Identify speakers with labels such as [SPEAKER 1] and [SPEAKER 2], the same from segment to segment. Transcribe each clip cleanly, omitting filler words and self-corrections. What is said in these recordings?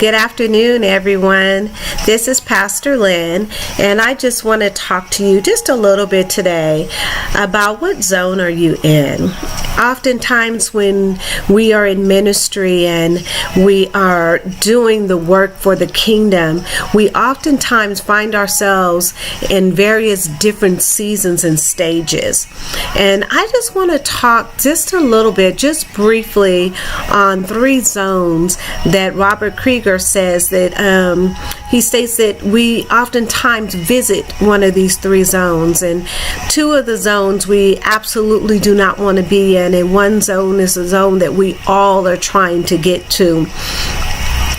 [SPEAKER 1] Good afternoon, everyone. This is Pastor Lynne, and I just want to talk to you just a little bit today about what zone are you in. Oftentimes when we are in ministry and we are doing the work for the kingdom, we oftentimes find ourselves in various different seasons and stages. And I just want to talk just a little bit, just briefly, on 3 zones that Robert Krieger says that he states that we oftentimes visit one of these 3 zones, and 2 of the zones we absolutely do not want to be in, and one zone is a zone that we all are trying to get to.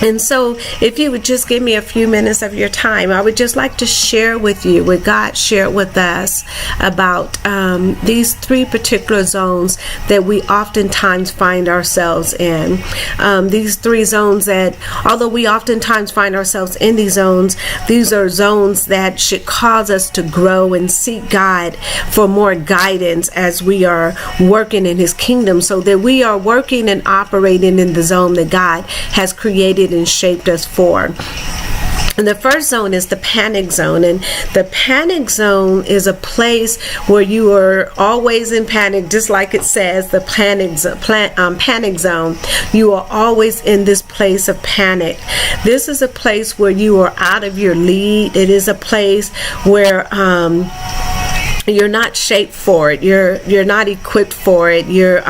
[SPEAKER 1] And so if you would just give me a few minutes of your time, I would just like to share with you what God shared with us about these 3 particular zones that we oftentimes find ourselves in. These 3 zones that, although we oftentimes find ourselves in these are zones that should cause us to grow and seek God for more guidance as we are working in His kingdom, so that we are working and operating in the zone that God has created and shaped us for. And the first zone is the panic zone, and the panic zone is a place where you are always in panic, just like it says, the panic zone. You are always in this place of panic. This is a place where you are out of your lead. It is a place where you're not shaped for it. You're not equipped for it. You're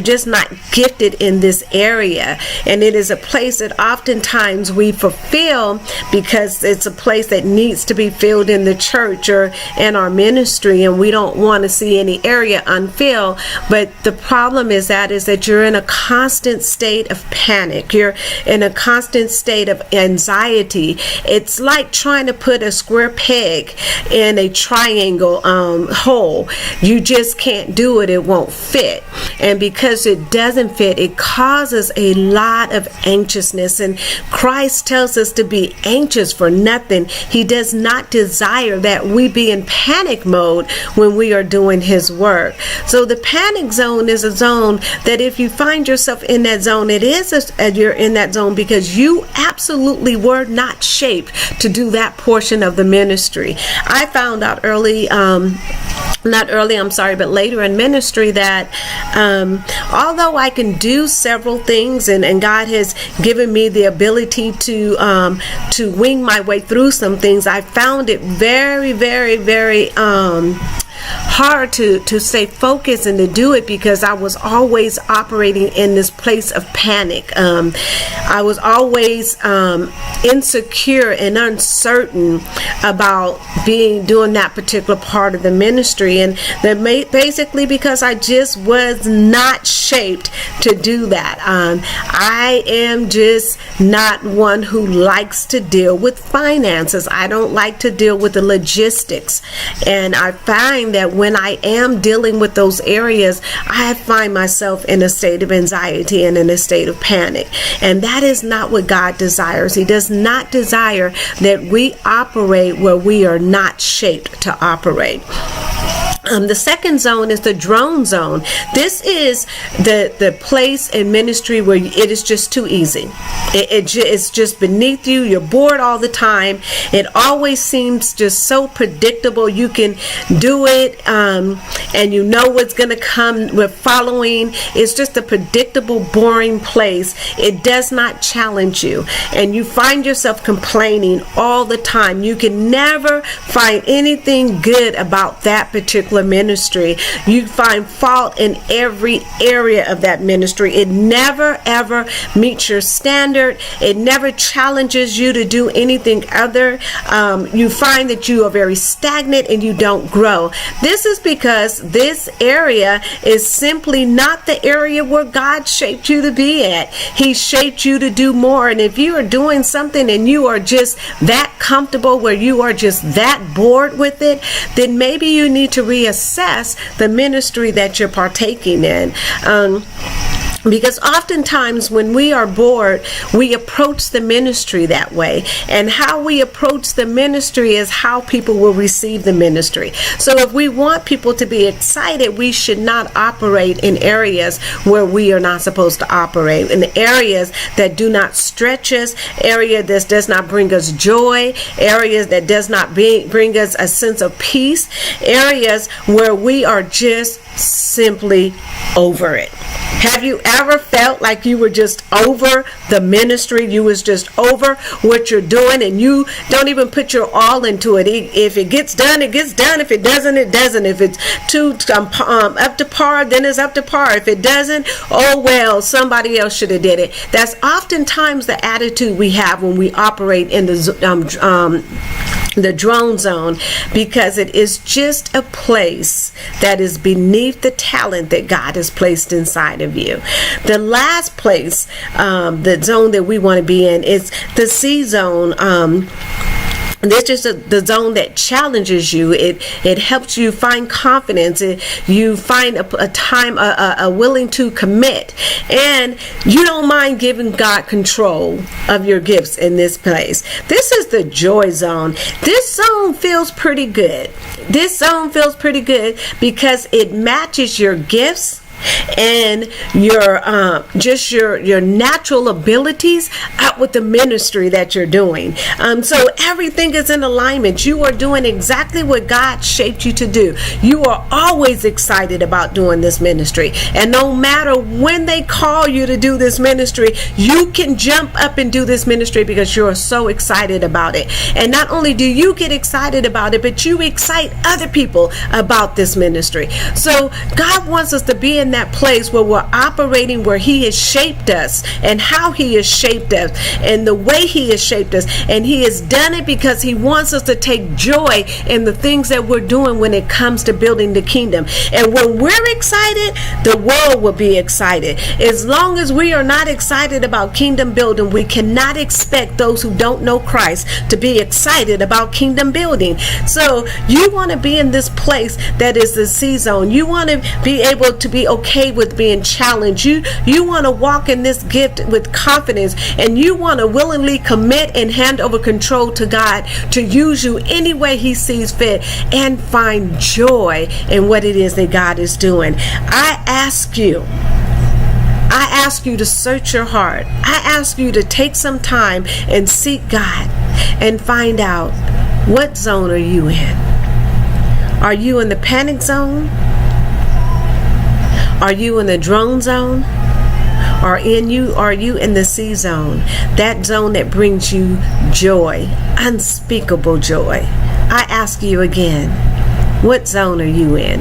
[SPEAKER 1] just not gifted in this area. And it is a place that oftentimes we fulfill because it's a place that needs to be filled in the church or in our ministry, and we don't want to see any area unfilled. But the problem is that you're in a constant state of panic. You're in a constant state of anxiety. It's like trying to put a square peg in a triangle hole. You just can't do it. It won't fit. And because it doesn't fit, it causes a lot of anxiousness. And Christ tells us to be anxious for nothing. He does not desire that we be in panic mode when we are doing His work. So the panic zone is a zone that if you find yourself in that zone, you're in that zone because you absolutely were not shaped to do that portion of the ministry. I found out but later in ministry that although I can do several things and God has given me the ability to wing my way through some things, I found it very, very, very hard to stay focused and to do it because I was always operating in this place of panic. I was always insecure and uncertain about doing that particular part of the ministry, and that basically because I just was not shaped to do that. I am just not one who likes to deal with finances. I don't like to deal with the logistics, and I find that when I am dealing with those areas, I find myself in a state of anxiety and in a state of panic. And that is not what God desires. He does not desire that we operate where we are not shaped to operate. The second zone is the drone zone. This is the place in ministry where it is just too easy. It's just beneath you. You're bored all the time. It always seems just so predictable. You can do it and you know what's going to come with following. It's just a predictable, boring place. It does not challenge you. And you find yourself complaining all the time. You can never find anything good about that particular ministry. You find fault in every area of that ministry. It never ever meets your standard. It never challenges you to do anything other. You find that you are very stagnant and you don't grow. This is because this area is simply not the area where God shaped you to be at. He shaped you to do more. And if you are doing something and you are just that comfortable, where you are just that bored with it, then maybe you need to reassess the ministry that you're partaking in. Because oftentimes when we are bored, we approach the ministry that way. And how we approach the ministry is how people will receive the ministry. So if we want people to be excited, we should not operate in areas where we are not supposed to operate. In areas that do not stretch us, areas that does not bring us joy, areas that does not bring us a sense of peace, areas where we are just simply over it. Have you ever felt like you were just over the ministry? You was just over what you're doing, and you don't even put your all into it. If it gets done, it gets done. If it doesn't, it doesn't. If it's up to par, then it's up to par. If it doesn't, oh well, somebody else should have did it. That's oftentimes the attitude we have when we operate in the drone zone, because it is just a place that is beneath the talent that God has placed inside of you. The last place, the zone that we want to be in, is the C zone. This is the zone that challenges you. It helps you find confidence. You find a willing to commit, and you don't mind giving God control of your gifts in this place. This is the joy zone. This zone feels pretty good. This zone feels pretty good because it matches your gifts and your natural abilities out with the ministry that you're doing. So everything is in alignment. You are doing exactly what God shaped you to do. You are always excited about doing this ministry, and no matter when they call you to do this ministry, you can jump up and do this ministry because you're so excited about it. And not only do you get excited about it, but you excite other people about this ministry. So God wants us to be in that place where we're operating where He has shaped us, and how He has shaped us, and the way He has shaped us. And He has done it because He wants us to take joy in the things that we're doing when it comes to building the kingdom. And when we're excited, the world will be excited. As long as we are not excited about kingdom building, we cannot expect those who don't know Christ to be excited about kingdom building. So you want to be in this place that is the C zone. You want to be able to be okay with being challenged. You want to walk in this gift with confidence, and you want to willingly commit and hand over control to God to use you any way He sees fit, and find joy in what it is that God is doing. I ask you to search your heart. I ask you to take some time and seek God and find out, what zone are you in? Are you in the panic zone? Are you in the drone zone? Are you in the C zone? That zone that brings you joy, unspeakable joy. I ask you again, what zone are you in?